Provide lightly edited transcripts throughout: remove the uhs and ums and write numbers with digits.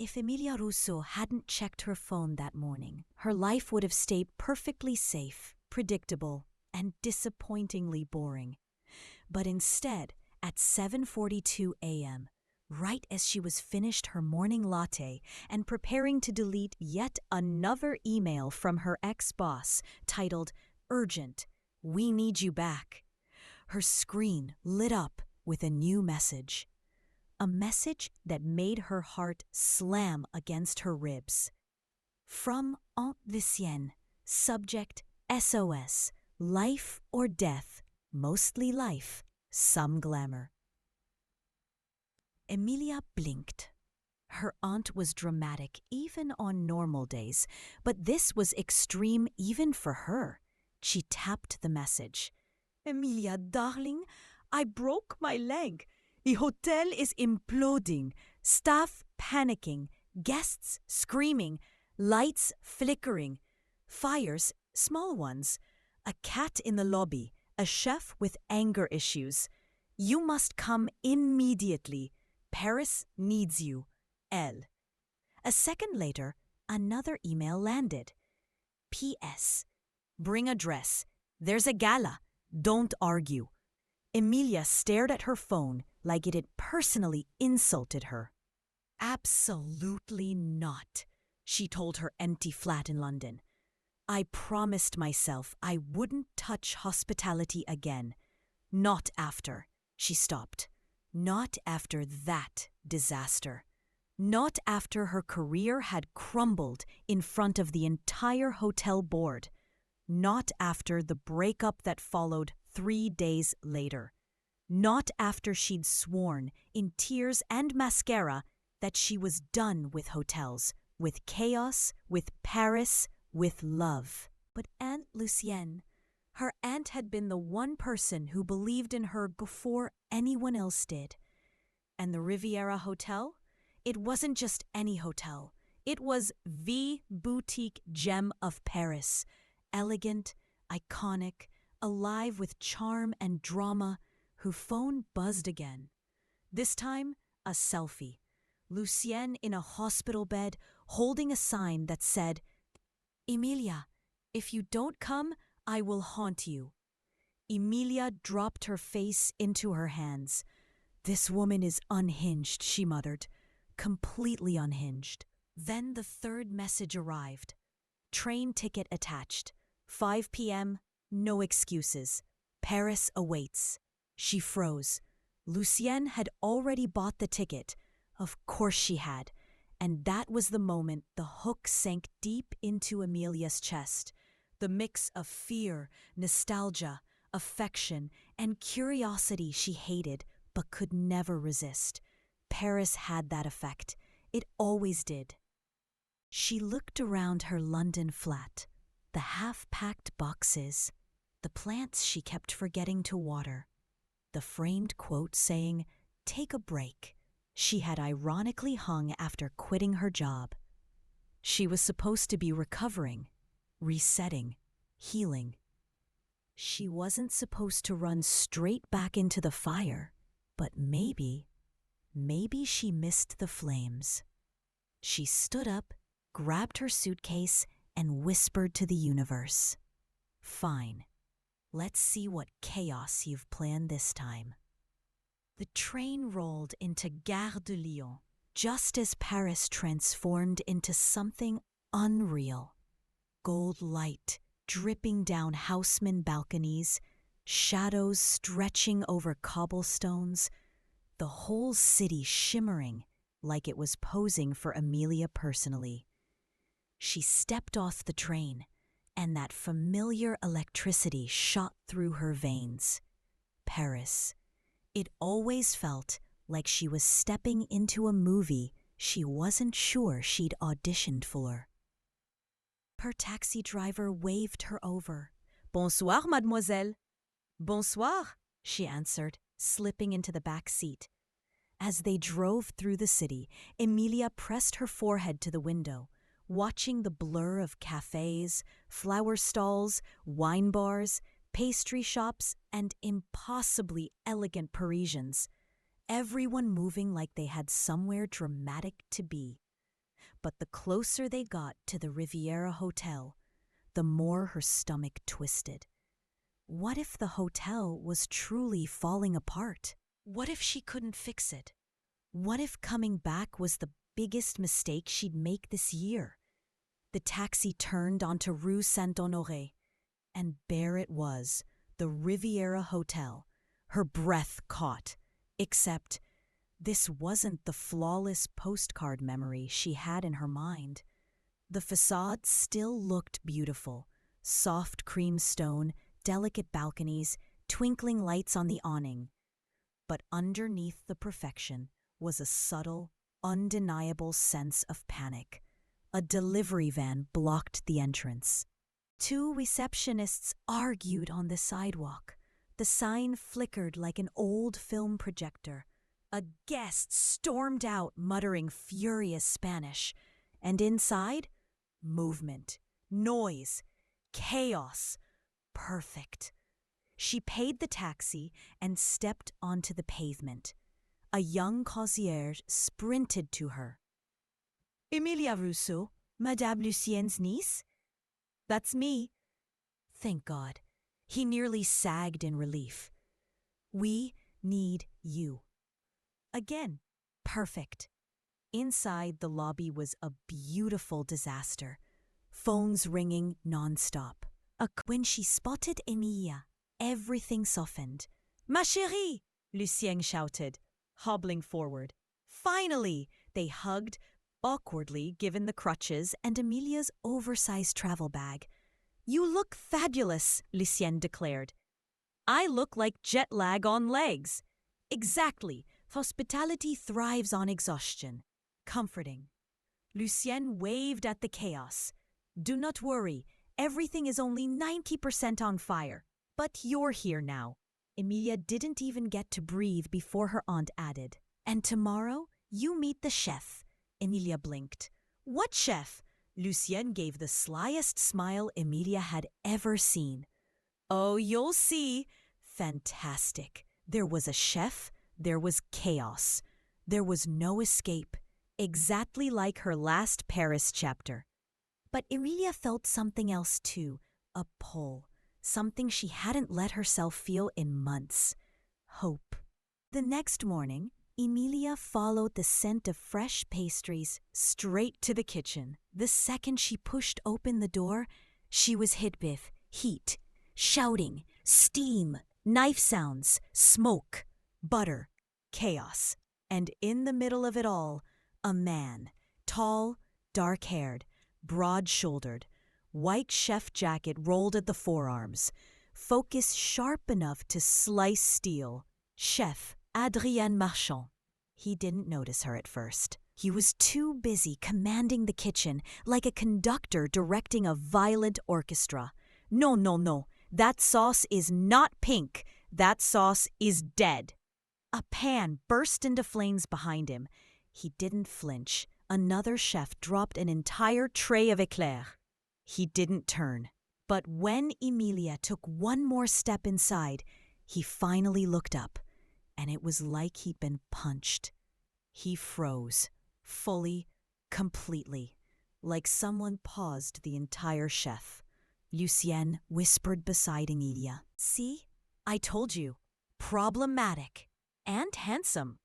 If Emilia Russo hadn't checked her phone that morning, her life would have stayed perfectly safe, predictable, and disappointingly boring. But instead, at 7:42 a.m., right as she was finished her morning latte and preparing to delete yet another email from her ex-boss titled, "Urgent, we need you back," her screen lit up with a new message. A message that made her heart slam against her ribs. From Aunt Lucienne, subject SOS, life or death, mostly life, some glamour. Emilia blinked. Her aunt was dramatic even on normal days, but this was extreme even for her. She tapped the message. "Emilia, darling, I broke my leg. The hotel is imploding. Staff panicking. Guests screaming. Lights flickering. Fires, small ones. A cat in the lobby. A chef with anger issues. You must come immediately. Paris needs you. L." A second later, another email landed. P.S. Bring a dress. There's a gala. Don't argue. Emilia stared at her phone like it had personally insulted her. "Absolutely not," she told her empty flat in London. "I promised myself I wouldn't touch hospitality again. Not after." She stopped. Not after that disaster. Not after her career had crumbled in front of the entire hotel board. Not after the breakup that followed 3 days later. Not after she'd sworn, in tears and mascara, that she was done with hotels, with chaos, with Paris, with love. But Aunt Lucienne, her aunt had been the one person who believed in her before anyone else did. And the Riviera Hotel? It wasn't just any hotel. It was the boutique gem of Paris. Elegant, iconic, alive with charm and drama. Her phone buzzed again. This time, a selfie. Lucienne in a hospital bed, holding a sign that said, "Emilia, if you don't come, I will haunt you." Emilia dropped her face into her hands. "This woman is unhinged," she muttered. Completely unhinged. Then the third message arrived. Train ticket attached. 5 p.m., no excuses. Paris awaits. She froze. Lucienne had already bought the ticket. Of course she had. And that was the moment the hook sank deep into Emilia's chest. The mix of fear, nostalgia, affection, and curiosity she hated but could never resist. Paris had that effect. It always did. She looked around her London flat. The half-packed boxes. The plants she kept forgetting to water. The framed quote saying, "Take a break," she had ironically hung after quitting her job. She was supposed to be recovering, resetting, healing. She wasn't supposed to run straight back into the fire, but maybe she missed the flames. She stood up, grabbed her suitcase, and whispered to the universe, "Fine. Let's see what chaos you've planned this time." The train rolled into Gare de Lyon, just as Paris transformed into something unreal. Gold light dripping down houseman balconies, shadows stretching over cobblestones, the whole city shimmering like it was posing for Emilia personally. She stepped off the train, and that familiar electricity shot through her veins. Paris. It always felt like she was stepping into a movie she wasn't sure she'd auditioned for. Her taxi driver waved her over. "Bonsoir, mademoiselle." "Bonsoir," she answered, slipping into the back seat. As they drove through the city, Emilia pressed her forehead to the window, watching the blur of cafés, flower stalls, wine bars, pastry shops, and impossibly elegant Parisians, everyone moving like they had somewhere dramatic to be. But the closer they got to the Riviera Hotel, the more her stomach twisted. What if the hotel was truly falling apart? What if she couldn't fix it? What if coming back was the biggest mistake she'd make this year? The taxi turned onto Rue Saint-Honoré, and there it was, the Riviera Hotel. Her breath caught, except this wasn't the flawless postcard memory she had in her mind. The facade still looked beautiful. Soft cream stone, delicate balconies, twinkling lights on the awning. But underneath the perfection was a subtle, undeniable sense of panic. A delivery van blocked the entrance. Two receptionists argued on the sidewalk. The sign flickered like an old film projector. A guest stormed out muttering furious Spanish. And inside, movement, noise, chaos. Perfect. She paid the taxi and stepped onto the pavement. A young concierge sprinted to her. "Emilia Rousseau, Madame Lucien's niece?" "That's me." Thank God. He nearly sagged in relief. "We need you." Again, perfect. Inside, the lobby was a beautiful disaster. Phones ringing nonstop. When she spotted Emilia, everything softened. "Ma chérie!" Lucien shouted, hobbling forward. Finally! They hugged, awkwardly given the crutches and Emilia's oversized travel bag. "You look fabulous," Lucien declared. "I look like jet lag on legs." "Exactly. Hospitality thrives on exhaustion." Comforting. Lucien waved at the chaos. "Do not worry. Everything is only 90% on fire. But you're here now." Emilia didn't even get to breathe before her aunt added. "And tomorrow, you meet the chef." Emilia blinked. "What chef?" Lucien gave the slyest smile Emilia had ever seen. "Oh, you'll see." Fantastic. There was a chef. There was chaos. There was no escape. Exactly like her last Paris chapter. But Emilia felt something else too. A pull. Something she hadn't let herself feel in months. Hope. The next morning, Emilia followed the scent of fresh pastries straight to the kitchen. The second she pushed open the door, she was hit with heat, shouting, steam, knife sounds, smoke, butter, chaos. And in the middle of it all, a man, tall, dark-haired, broad-shouldered, white chef jacket rolled at the forearms, focus sharp enough to slice steel. Chef Adrien Marchand. He didn't notice her at first. He was too busy commanding the kitchen like a conductor directing a violent orchestra. "No, no, no. That sauce is not pink. That sauce is dead." A pan burst into flames behind him. He didn't flinch. Another chef dropped an entire tray of éclairs. He didn't turn. But when Emilia took one more step inside, he finally looked up, and it was like he'd been punched. He froze, fully, completely, like someone paused the entire chef. Lucien whispered beside Emilia. "See? I told you. Problematic. And handsome."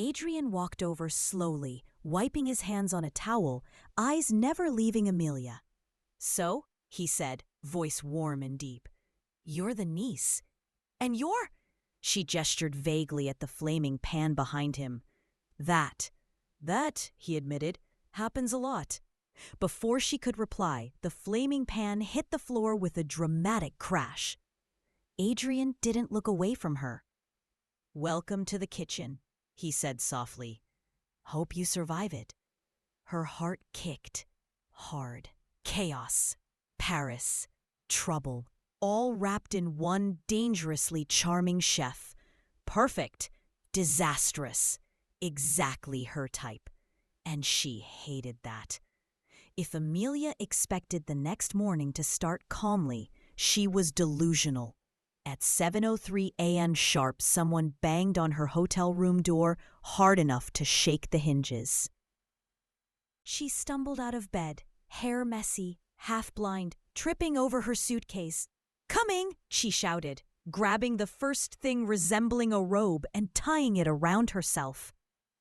Adrien walked over slowly, wiping his hands on a towel, eyes never leaving Emilia. "So," he said, voice warm and deep, "you're the niece. And you're—" She gestured vaguely at the flaming pan behind him. That, he admitted, happens a lot." Before she could reply, the flaming pan hit the floor with a dramatic crash. Adrien didn't look away from her. "Welcome to the kitchen," he said softly. "Hope you survive it." Her heart kicked. Hard. Chaos. Paris. Trouble. All wrapped in one dangerously charming chef. Perfect. Disastrous. Exactly her type. And she hated that. If Emilia expected the next morning to start calmly, she was delusional. At 7:03 a.m. sharp, someone banged on her hotel room door hard enough to shake the hinges. She She stumbled out of bed, hair messy, half-blind, tripping over her suitcase. "Coming!" she shouted, grabbing the first thing resembling a robe and tying it around herself.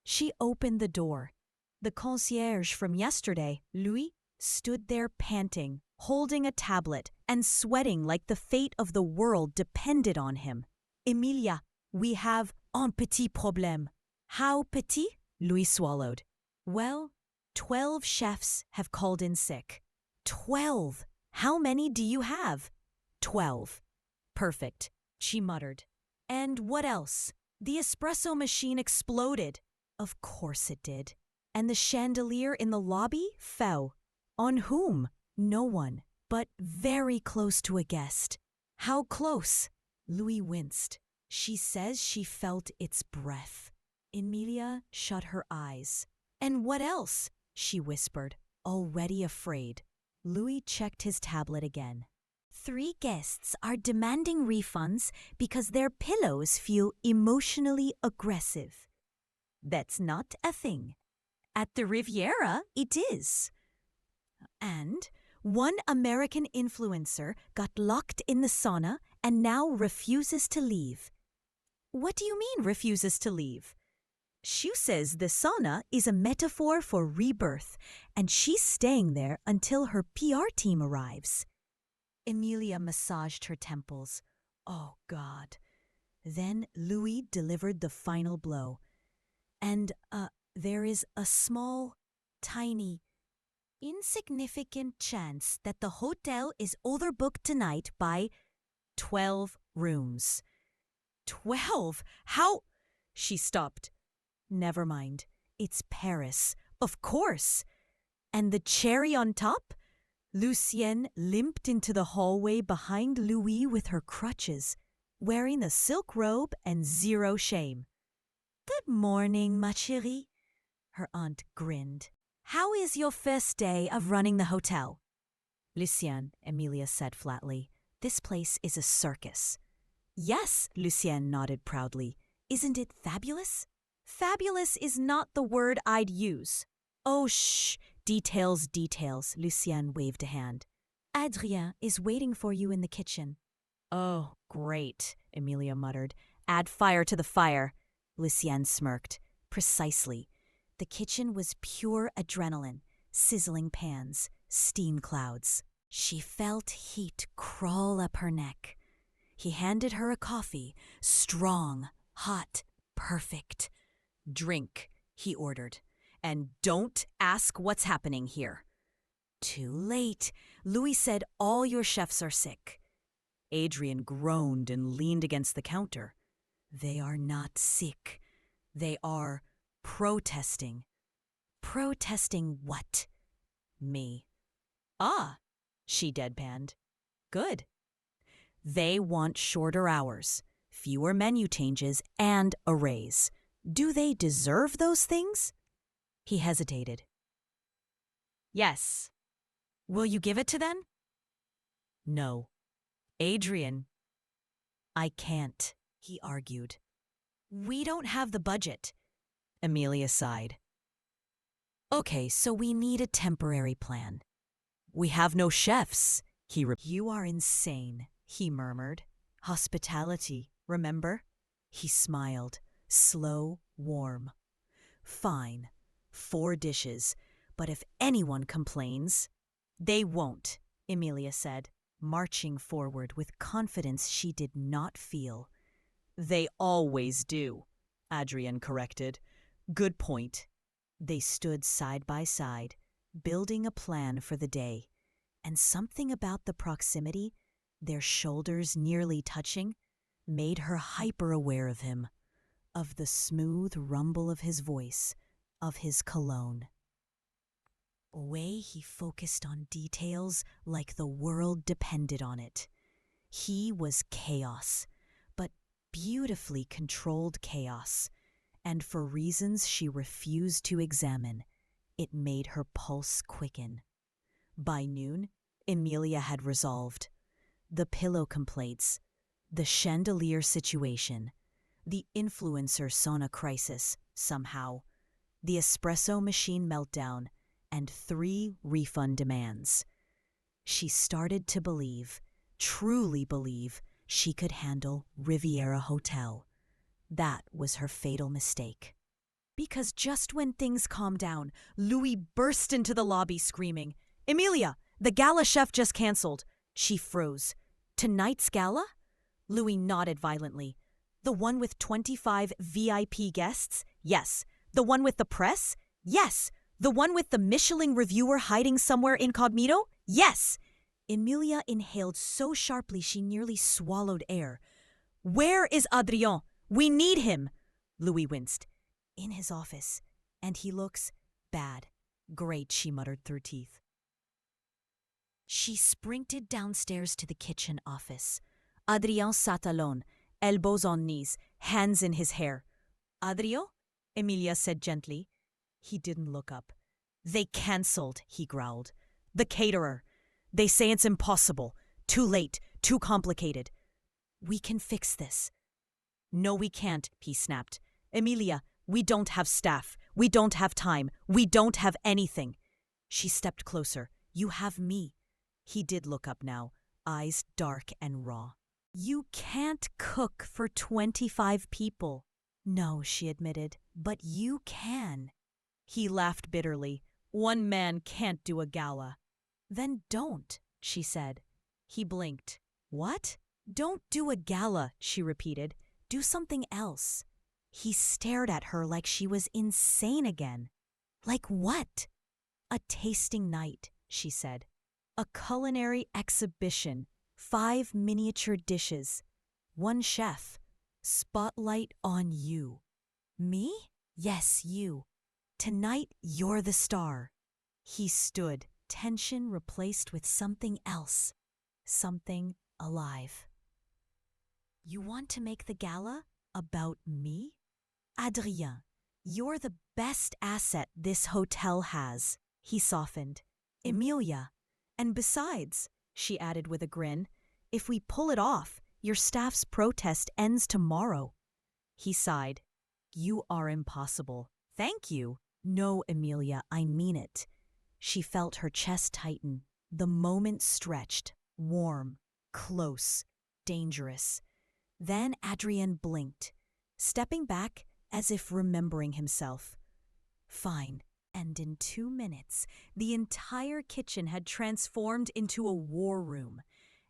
She opened the door. The concierge from yesterday, Louis, stood there panting, holding a tablet, and sweating like the fate of the world depended on him. "Emilia, we have un petit problème." "How petit?" Louis swallowed. "Well, 12 chefs have called in sick." 12! How many do you have? 12. "Perfect," she muttered. "And what else?" "The espresso machine exploded." "Of course it did." "And the chandelier in the lobby fell." "On whom?" "No one, but very close to a guest." "How close?" Louis winced. "She says she felt its breath." Emilia shut her eyes. "And what else?" she whispered, already afraid. Louis checked his tablet again. 3 guests are demanding refunds because their pillows feel emotionally aggressive. That's not a thing. At the Riviera, it is. And one American influencer got locked in the sauna and now refuses to leave. What do you mean, refuses to leave? She says the sauna is a metaphor for rebirth, and she's staying there until her PR team arrives. Emilia massaged her temples. Oh, God. Then Louis delivered the final blow. And, there is a small, tiny, insignificant chance that the hotel is overbooked tonight by 12 rooms. 12? How? She stopped. Never mind. It's Paris. Of course. And the cherry on top? Lucienne limped into the hallway behind Louis with her crutches, wearing a silk robe and zero shame. "Good morning, ma chérie." Her aunt grinned. "How is your first day of running the hotel?" "Lucienne," Emilia said flatly, "this place is a circus." "Yes," Lucienne nodded proudly. "Isn't it fabulous?" "Fabulous is not the word I'd use." "Oh, shh. Details, details." Lucienne waved a hand. "Adrien is waiting for you in the kitchen." "Oh, great," Emilia muttered. "Add fire to the fire." Lucienne smirked. Precisely. The kitchen was pure adrenaline, sizzling pans, steam clouds. She felt heat crawl up her neck. He handed her a coffee, strong, hot, perfect. "Drink," he ordered. "And don't ask what's happening here." Too late. Louis said all your chefs are sick. Adrian groaned and leaned against the counter. "They are not sick. They are protesting." "Protesting what?" "Me." "Ah," she deadpanned. "Good." "They want shorter hours, fewer menu changes, and a raise. Do they deserve those things?" He hesitated. "Yes." "Will you give it to them?" "No." "Adrian." "I can't," he argued. "We don't have the budget." Emilia sighed. "Okay, so we need a temporary plan." "We have no chefs," he repeated. "You are insane," he murmured. "Hospitality, remember?" He smiled, slow, warm. "Fine. 4 dishes. But if anyone complains—" "They won't," Emilia said, marching forward with confidence she did not feel. "They always do," Adrian corrected. "Good point." They stood side by side, building a plan for the day. And something about the proximity, their shoulders nearly touching, made her hyper-aware of him, of the smooth rumble of his voice, of his cologne. A way he focused on details like the world depended on it. He was chaos, but beautifully controlled chaos, and for reasons she refused to examine, it made her pulse quicken. By noon, Emilia had resolved. The pillow complaints, the chandelier situation, the influencer sauna crisis, somehow, the espresso machine meltdown, and 3 refund demands. She started to believe, truly believe, she could handle Riviera Hotel. That was her fatal mistake. Because just when things calmed down, Louis burst into the lobby screaming, "Emilia, the gala chef just cancelled." She froze. "Tonight's gala?" Louis nodded violently. "The one with 25 VIP guests? Yes. The one with the press? Yes. The one with the Michelin reviewer hiding somewhere incognito? Yes." Emilia inhaled so sharply she nearly swallowed air. "Where is Adrien? We need him." Louis winced. "In his office. And he looks bad." "Great," she muttered through teeth. She sprinted downstairs to the kitchen office. Adrien sat alone, elbows on knees, hands in his hair. "Adrien?" Emilia said gently. He didn't look up. "They cancelled," he growled. "The caterer. They say it's impossible. Too late. Too complicated." "We can fix this." "No, we can't," he snapped. "Emilia, we don't have staff. We don't have time. We don't have anything." She stepped closer. "You have me." He did look up now, eyes dark and raw. "You can't cook for 25 people." "No," she admitted, "but you can." He laughed bitterly. "One man can't do a gala." "Then don't," she said. He blinked. "What?" "Don't do a gala," she repeated. "Do something else." He stared at her like she was insane again. "Like what?" "A tasting night," she said. "A culinary exhibition. 5 miniature dishes. 1 chef. Spotlight on you." "Me?" "Yes, you. Tonight you're the star." He stood, tension replaced with something else. Something alive. "You want to make the gala about me?" "Adrien, you're the best asset this hotel has." He softened. "Emilia. And besides," she added with a grin, "if we pull it off, your staff's protest ends tomorrow." He sighed. "You are impossible." "Thank you." "No, Emilia, I mean it." She felt her chest tighten. The moment stretched, warm, close, dangerous. Then Adrien blinked, stepping back as if remembering himself. "Fine." And in 2 minutes, the entire kitchen had transformed into a war room.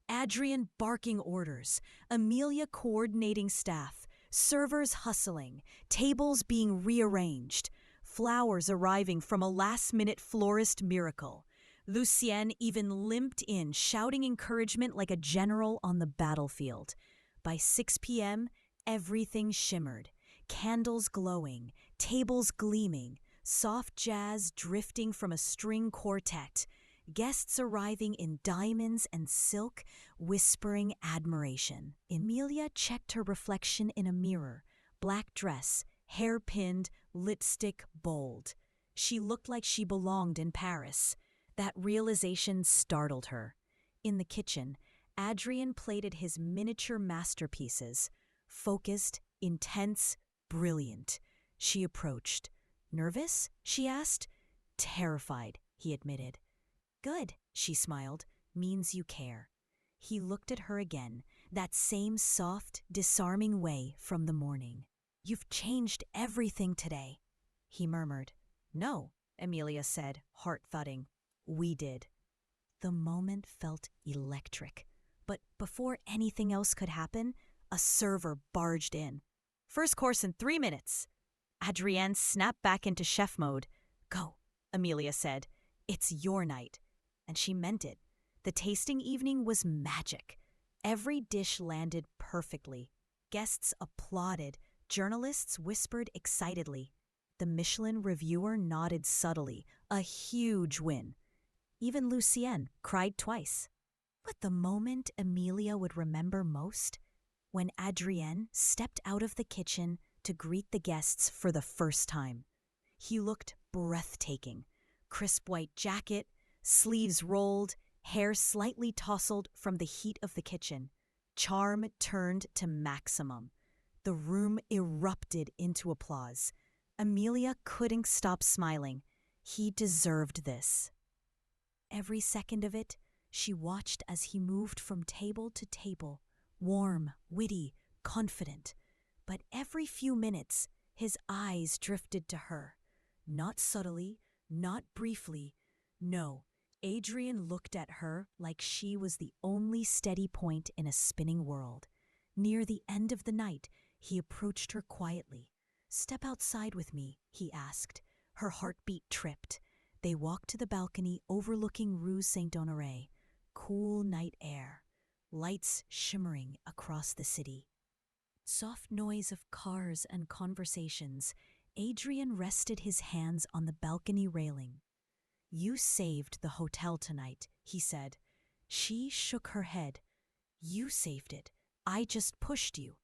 Adrien barking orders, Emilia coordinating staff, servers hustling, tables being rearranged, flowers arriving from a last-minute florist miracle. Lucienne even limped in, shouting encouragement like a general on the battlefield. By 6 p.m., everything shimmered, candles glowing, tables gleaming, soft jazz drifting from a string quartet, guests arriving in diamonds and silk, whispering admiration. Emilia checked her reflection in a mirror, black dress, hair pinned, lipstick bold. She looked like she belonged in Paris. That realization startled her. In the kitchen, Adrien plated his miniature masterpieces, focused, intense, brilliant. She approached. "Nervous?" she asked. "Terrified," he admitted. "Good," she smiled. "Means you care." He looked at her again, that same soft, disarming way from the morning. "You've changed everything today," he murmured. "No," Emilia said, heart thudding. "We did." The moment felt electric. But before anything else could happen, a server barged in. "First course in 3 minutes." Adrien snapped back into chef mode. "Go," Emilia said. "It's your night." And she meant it. The tasting evening was magic. Every dish landed perfectly. Guests applauded. Journalists whispered excitedly. The Michelin reviewer nodded subtly. A huge win. Even Lucienne cried twice. But the moment Emilia would remember most? When Adrien stepped out of the kitchen to greet the guests for the first time. He looked breathtaking. Crisp white jacket, sleeves rolled, hair slightly tousled from the heat of the kitchen. Charm turned to maximum. The room erupted into applause. Emilia couldn't stop smiling. He deserved this. Every second of it, she watched as he moved from table to table, warm, witty, confident. But every few minutes, his eyes drifted to her. Not subtly, not briefly. No, Adrian looked at her like she was the only steady point in a spinning world. Near the end of the night, he approached her quietly. "Step outside with me," he asked. Her heartbeat tripped. They walked to the balcony overlooking Rue Saint-Honoré. Cool night air, lights shimmering across the city. Soft noise of cars and conversations. Adrian rested his hands on the balcony railing. "You saved the hotel tonight," he said. She shook her head. "You saved it. I just pushed you."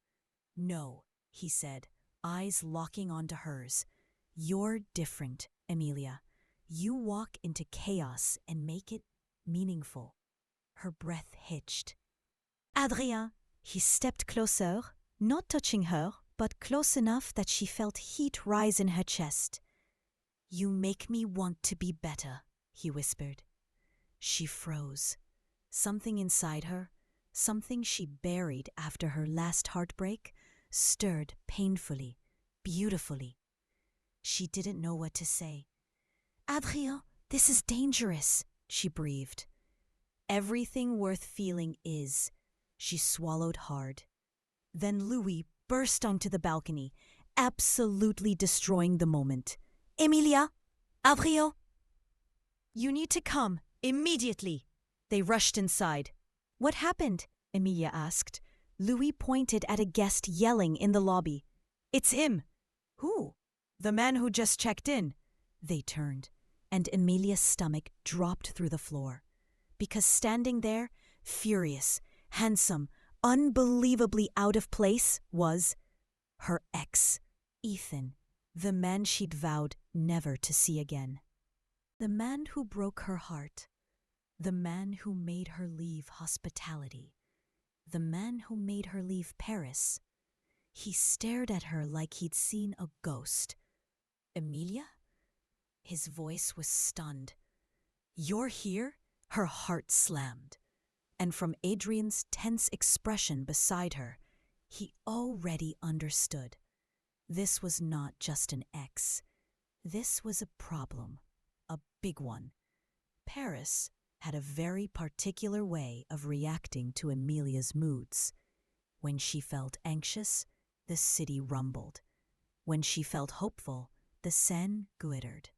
"No," he said, eyes locking onto hers. "You're different, Emilia. You walk into chaos and make it meaningful." Her breath hitched. "Adrien," he stepped closer, not touching her, but close enough that she felt heat rise in her chest. "You make me want to be better," he whispered. She froze. Something inside her, something she buried after her last heartbreak, stirred painfully, beautifully. She didn't know what to say. "Adrien, this is dangerous," she breathed. "Everything worth feeling is." She swallowed hard. Then Louis burst onto the balcony, absolutely destroying the moment. "Emilia! Adrien! You need to come, immediately!" They rushed inside. "What happened?" Emilia asked. Louis pointed at a guest yelling in the lobby. "It's him!" "Who?" "The man who just checked in." They turned, and Emilia's stomach dropped through the floor. Because standing there, furious, handsome, unbelievably out of place, was her ex, Ethan, the man she'd vowed never to see again. The man who broke her heart. The man who made her leave hospitality. The man who made her leave Paris. He stared at her like he'd seen a ghost. "Emilia?" His voice was stunned. "You're here?" Her heart slammed. And from Adrian's tense expression beside her, he already understood. This was not just an ex. This was a problem. A big one. Paris had a very particular way of reacting to Emilia's moods. When she felt anxious, the city rumbled. When she felt hopeful, the Seine glittered.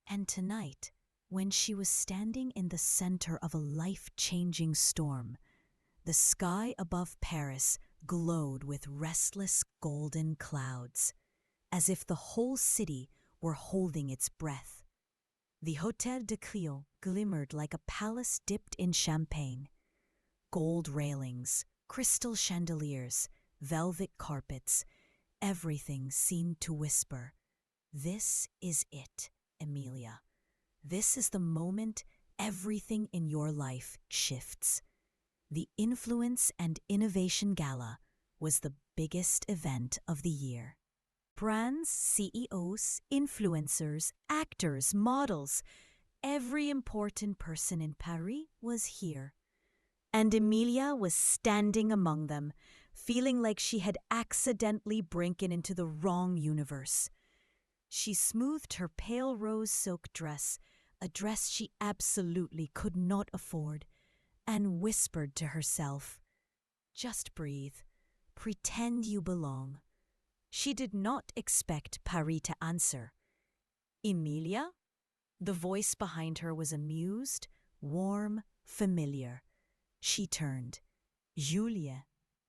And tonight, when she was standing in the center of a life-changing storm, the sky above Paris glowed with restless golden clouds, as if the whole city were holding its breath. The Hôtel de Crillon glimmered like a palace dipped in champagne. Gold railings, crystal chandeliers, velvet carpets, everything seemed to whisper, "This is it, Emilia. This is the moment everything in your life shifts." The Influence and Innovation Gala was the biggest event of the year. Brands, CEOs, influencers, actors, models, every important person in Paris was here. And Emilia was standing among them, feeling like she had accidentally broken into the wrong universe. She smoothed her pale rose silk dress, a dress she absolutely could not afford, and whispered to herself, "Just breathe. Pretend you belong." She did not expect Paris to answer. "Emilia?" The voice behind her was amused, warm, familiar. She turned. "Julien,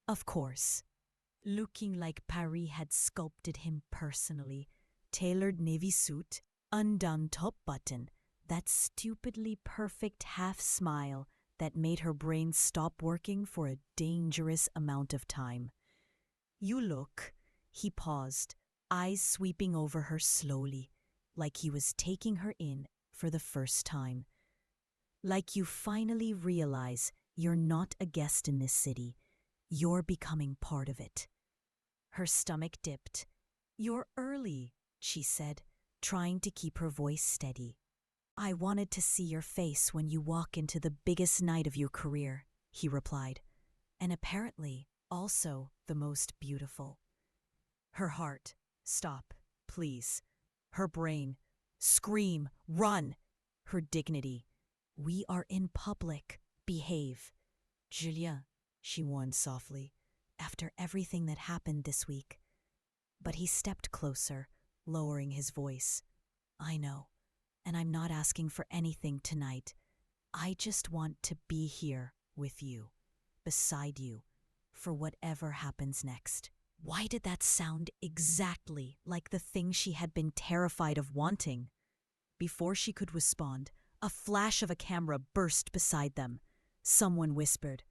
of course." Looking like Paris had sculpted him personally. Tailored navy suit, undone top button, that stupidly perfect half smile that made her brain stop working for a dangerous amount of time. "You look." He paused, eyes sweeping over her slowly, like he was taking her in for the first time. "Like you finally realize you're not a guest in this city. You're becoming part of it." Her stomach dipped. "You're early," she said, trying to keep her voice steady. I wanted to see your face when you walk into the biggest night of your career, he replied, and apparently also the most beautiful. Her heart, stop, please. Her brain, scream, run. Her dignity, we are in public, behave. Julien, she warned softly, after everything that happened this week. But he stepped closer, lowering his voice. I know, and I'm not asking for anything tonight. I just want to be here with you, beside you, for whatever happens next. Why did that sound exactly like the thing she had been terrified of wanting? Before she could respond, a flash of a camera burst beside them. Someone whispered,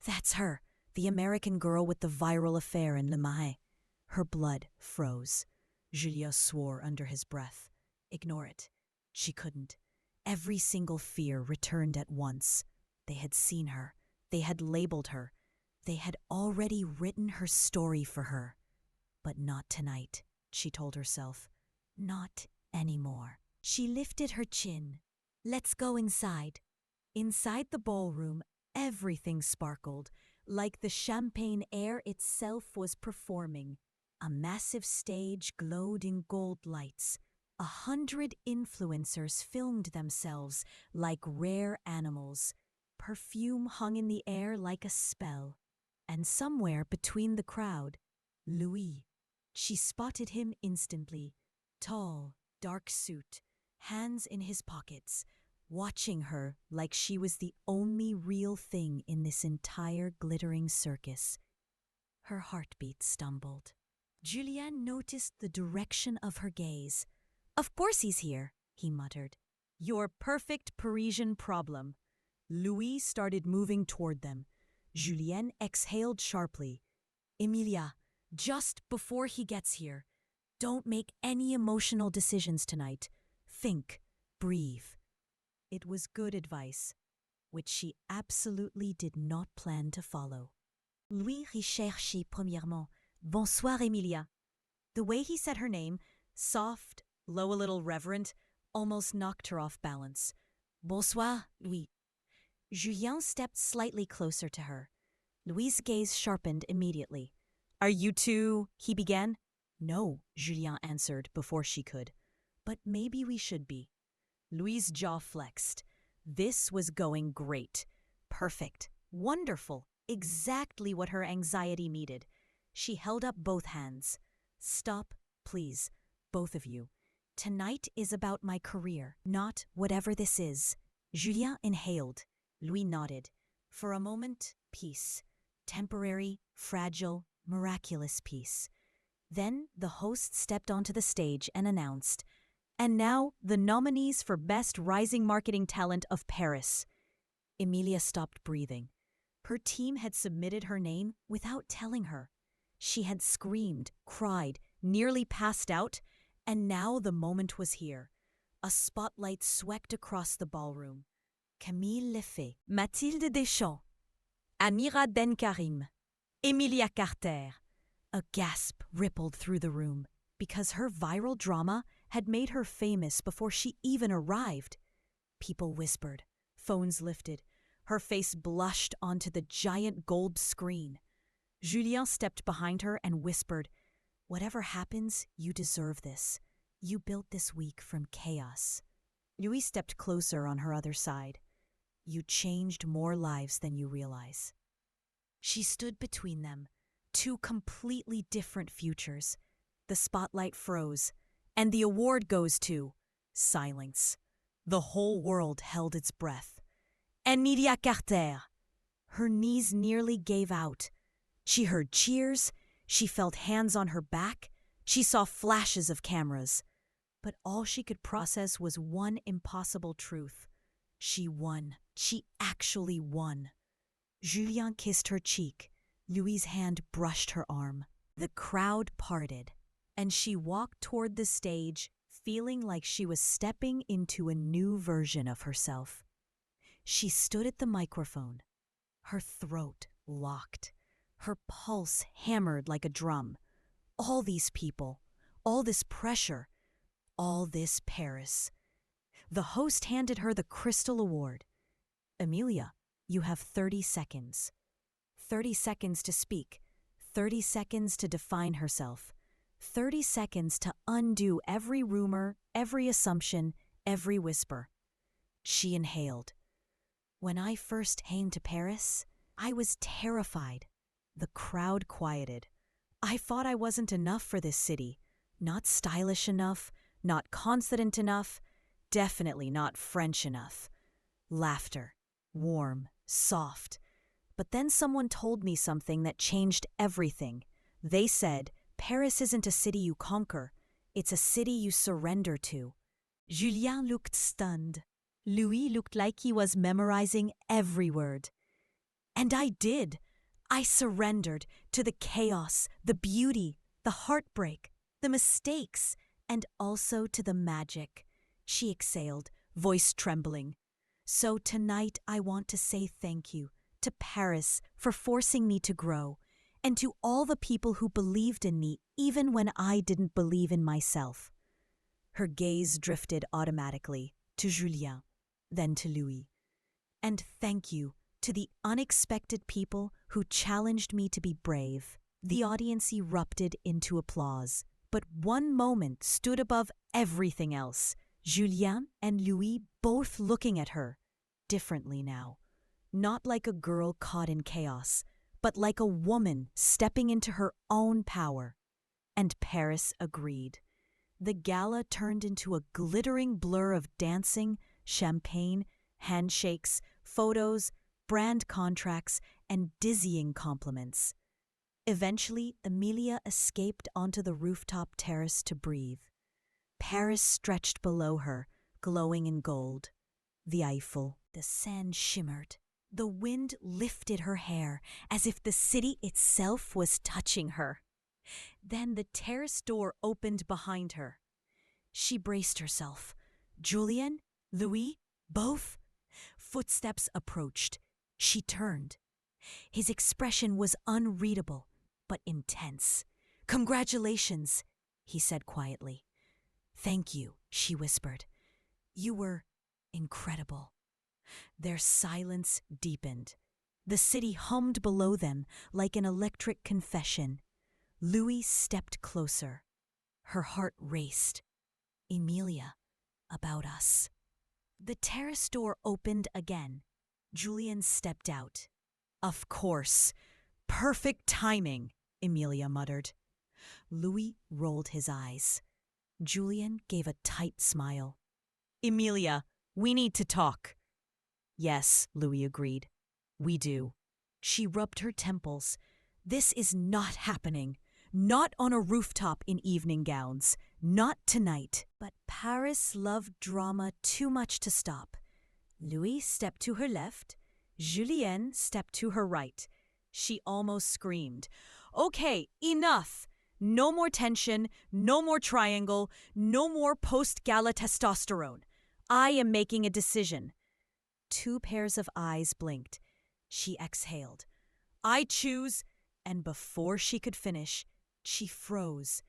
That's her, the American girl with the viral affair in Le Marais. Her blood froze. Julien swore under his breath. Ignore it. She couldn't. Every single fear returned at once. They had seen her. They had labeled her. They had already written her story for her. But not tonight, she told herself. Not anymore. She lifted her chin. Let's go inside. Inside the ballroom, everything sparkled, like the champagne air itself was performing. A massive stage glowed in gold lights. 100 influencers filmed themselves like rare animals. Perfume hung in the air like a spell. And somewhere between the crowd, Louis. She spotted him instantly. Tall, dark suit, hands in his pockets, watching her like she was the only real thing in this entire glittering circus. Her heartbeat stumbled. Julien noticed the direction of her gaze. Of course he's here, he muttered. Your perfect Parisian problem. Louis started moving toward them. Julien exhaled sharply. Emilia, just before he gets here, don't make any emotional decisions tonight. Think, breathe. It was good advice, which she absolutely did not plan to follow. Louis recherchit premièrement. Bonsoir, Emilia. The way he said her name, soft, low, a little reverent, almost knocked her off balance. Bonsoir, Louis. Julien stepped slightly closer to her. Louis' gaze sharpened immediately. Are you two? He began. No, Julien answered before she could. But maybe we should be. Louis' jaw flexed. This was going great. Perfect. Wonderful. Exactly what her anxiety needed. She held up both hands. Stop, please, both of you. Tonight is about my career, not whatever this is. Julien inhaled. Louis nodded. For a moment, peace. Temporary, fragile, miraculous peace. Then the host stepped onto the stage and announced, And now, the nominees for Best Rising Marketing Talent of Paris. Emilia stopped breathing. Her team had submitted her name without telling her. She had screamed, cried, nearly passed out, and now the moment was here. A spotlight swept across the ballroom. Camille Lefebvre, Mathilde Deschamps, Amira Denkarim, Emilia Carter. A gasp rippled through the room because her viral drama had made her famous before she even arrived. People whispered, phones lifted. Her face blushed onto the giant gold screen. Julien stepped behind her and whispered, Whatever happens, you deserve this. You built this week from chaos. Louis stepped closer on her other side. You changed more lives than you realize. She stood between them, two completely different futures. The spotlight froze, and the award goes to silence. The whole world held its breath. Emilia Carter. Her knees nearly gave out. She heard cheers. She felt hands on her back. She saw flashes of cameras. But all she could process was one impossible truth. She won. She actually won. Julien kissed her cheek. Louis' hand brushed her arm. The crowd parted, and she walked toward the stage, feeling like she was stepping into a new version of herself. She stood at the microphone, her throat locked, her pulse hammered like a drum. All these people, all this pressure, all this Paris. The host handed her the Crystal Award. Emilia, you have 30 seconds. 30 seconds to speak. 30 seconds to define herself. 30 seconds to undo every rumor, every assumption, every whisper. She inhaled. When I first came to Paris, I was terrified. The crowd quieted. I thought I wasn't enough for this city. Not stylish enough, not confident enough, definitely not French enough. Laughter. Warm, soft. But then someone told me something that changed everything. They said, Paris isn't a city you conquer, it's a city you surrender to. Julien looked stunned. Louis looked like he was memorizing every word. And I did. I surrendered to the chaos, the beauty, the heartbreak, the mistakes, and also to the magic. She exhaled, voice trembling. So tonight I want to say thank you to Paris for forcing me to grow, and to all the people who believed in me even when I didn't believe in myself. Her gaze drifted automatically to Julien, then to Louis. And thank you to the unexpected people who challenged me to be brave. The audience erupted into applause, but one moment stood above everything else. Julien and Louis both looking at her, differently now. Not like a girl caught in chaos, but like a woman stepping into her own power. And Paris agreed. The gala turned into a glittering blur of dancing, champagne, handshakes, photos, brand contracts, and dizzying compliments. Eventually, Emilia escaped onto the rooftop terrace to breathe. Paris stretched below her, glowing in gold. The Eiffel, the Seine shimmered. The wind lifted her hair as if the city itself was touching her. Then the terrace door opened behind her. She braced herself. Julien, Louis, both. Footsteps approached. She turned. His expression was unreadable, but intense. Congratulations, he said quietly. Thank you, she whispered. You were incredible. Their silence deepened. The city hummed below them like an electric confession. Louis stepped closer. Her heart raced. Emilia, about us. The terrace door opened again. Julien stepped out. Of course. Perfect timing, Emilia muttered. Louis rolled his eyes. Julien gave a tight smile. Emilia, we need to talk. Yes, Louis agreed. We do. She rubbed her temples. This is not happening. Not on a rooftop in evening gowns. Not tonight. But Paris loved drama too much to stop. Louis stepped to her left. Julienne stepped to her right. She almost screamed. Okay, enough! No more tension, no more triangle, no more post-gala testosterone. I am making a decision. 2 pairs of eyes blinked. She exhaled. I choose, and before she could finish, she froze.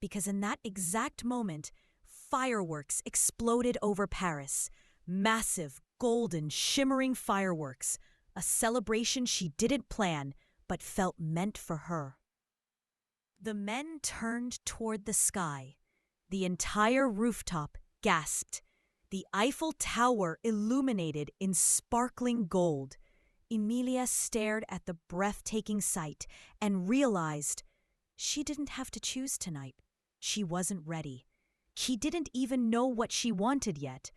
Because in that exact moment, fireworks exploded over Paris. Massive, golden, shimmering fireworks. A celebration she didn't plan, but felt meant for her. The men turned toward the sky. The entire rooftop gasped. The Eiffel Tower illuminated in sparkling gold. Emilia stared at the breathtaking sight and realized she didn't have to choose tonight. She wasn't ready. She didn't even know what she wanted yet.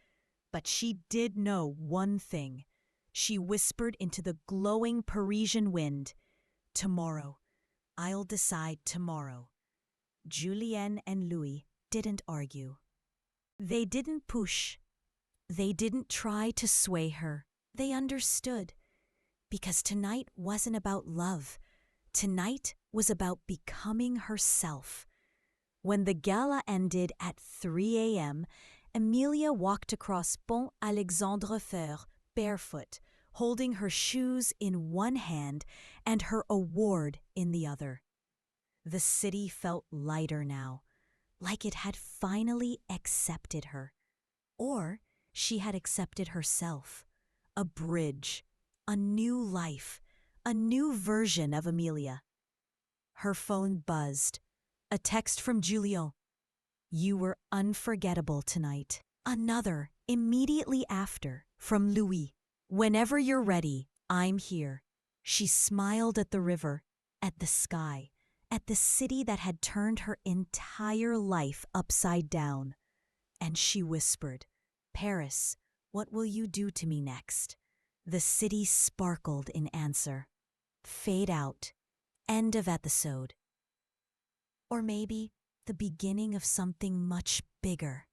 But she did know one thing. She whispered into the glowing Parisian wind, Tomorrow. I'll decide tomorrow. Julienne and Louis didn't argue. They didn't push. They didn't try to sway her. They understood. Because tonight wasn't about love. Tonight was about becoming herself. When the gala ended at 3 a.m., Emilia walked across Pont Alexandre Fer barefoot, holding her shoes in one hand and her award in the other. The city felt lighter now, like it had finally accepted her. Or She had accepted herself. A bridge, a new life, a new version of Amelia. Her phone buzzed. A text from Julio. You were unforgettable tonight. Another, immediately after, from Louis. Whenever you're ready, I'm here. She smiled at the river, at the sky, at the city that had turned her entire life upside down. And she whispered, Paris, what will you do to me next? The city sparkled in answer. Fade out. End of episode. Or maybe the beginning of something much bigger.